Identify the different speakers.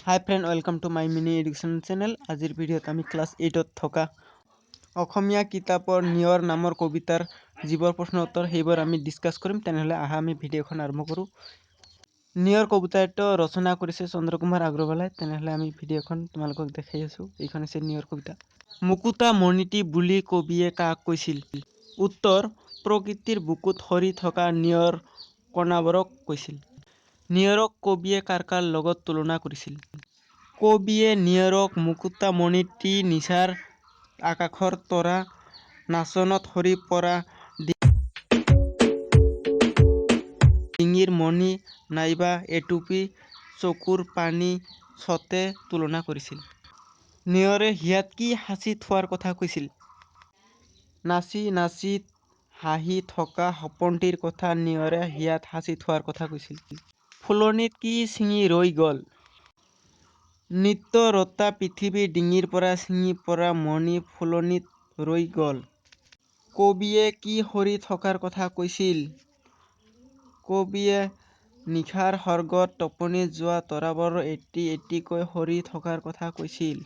Speaker 1: High friend, welcome to my mini education channel. আজিৰ ভিডিঅ'ত আমি ক্লাছ 8ত থকা অসমীয়া কিতাপৰ নিয়ৰ নামৰ কবিতাৰ যিবোৰ প্ৰশ্ন উত্তৰ সেইবোৰ আমি ডিছকাছ কৰিম। তেনেহ'লে আহা আমি ভিডিঅ'খন আৰম্ভ কৰোঁ। নিয়ৰ কবিতাটো ৰচনা কৰিছে চন্দ্ৰকুমাৰ আগৰৱালাই। তেনেহ'লে আমি ভিডিঅ'খন তোমালোকক দেখাই আছোঁ। এইখন হৈছে নিয়ৰ কবিতা। মুকুতা মণিটি বুলি কবিয়ে কাক কৈছিল? উত্তৰ, প্ৰকৃতিৰ বুকুত সৰি থকা নিয়ৰ কণাবোৰক কৈছিল। নিয়ৰক কবিয়ে কাৰ কাৰ লগত তুলনা কৰিছিল? কবিয়ে নিয়ৰক মুকুতামণিটি নিশাৰ আকাশৰ তৰা, নাচনত সৰি পৰা ডিঙিৰ মণি নাইবা এটুপি চকুৰ পানী ছতে তুলনা কৰিছিল। নিয়ৰে হিয়াত কি সাঁচি থোৱাৰ কথা কৈছিল? নাচি নাচি হাঁহি থকা সপোনটিৰ কথা নিয়ৰে হিয়াত সাঁচি থোৱাৰ কথা কৈছিল। ফুলনিত কি ছিঙি ৰৈ গ'ল? নিত্য ৰতা পৃথিৱীৰ ডিঙিৰ পৰা ছিঙি পৰা মণি ফুলনিত ৰৈ গ'ল। কবিয়ে কি সৰি থকাৰ কথা কৈছিল? কবিয়ে নিশাৰ সৰ্গত টোপনি যোৱা তৰাবোৰৰ এটি এটিকৈ সৰি থকাৰ কথা কৈছিল।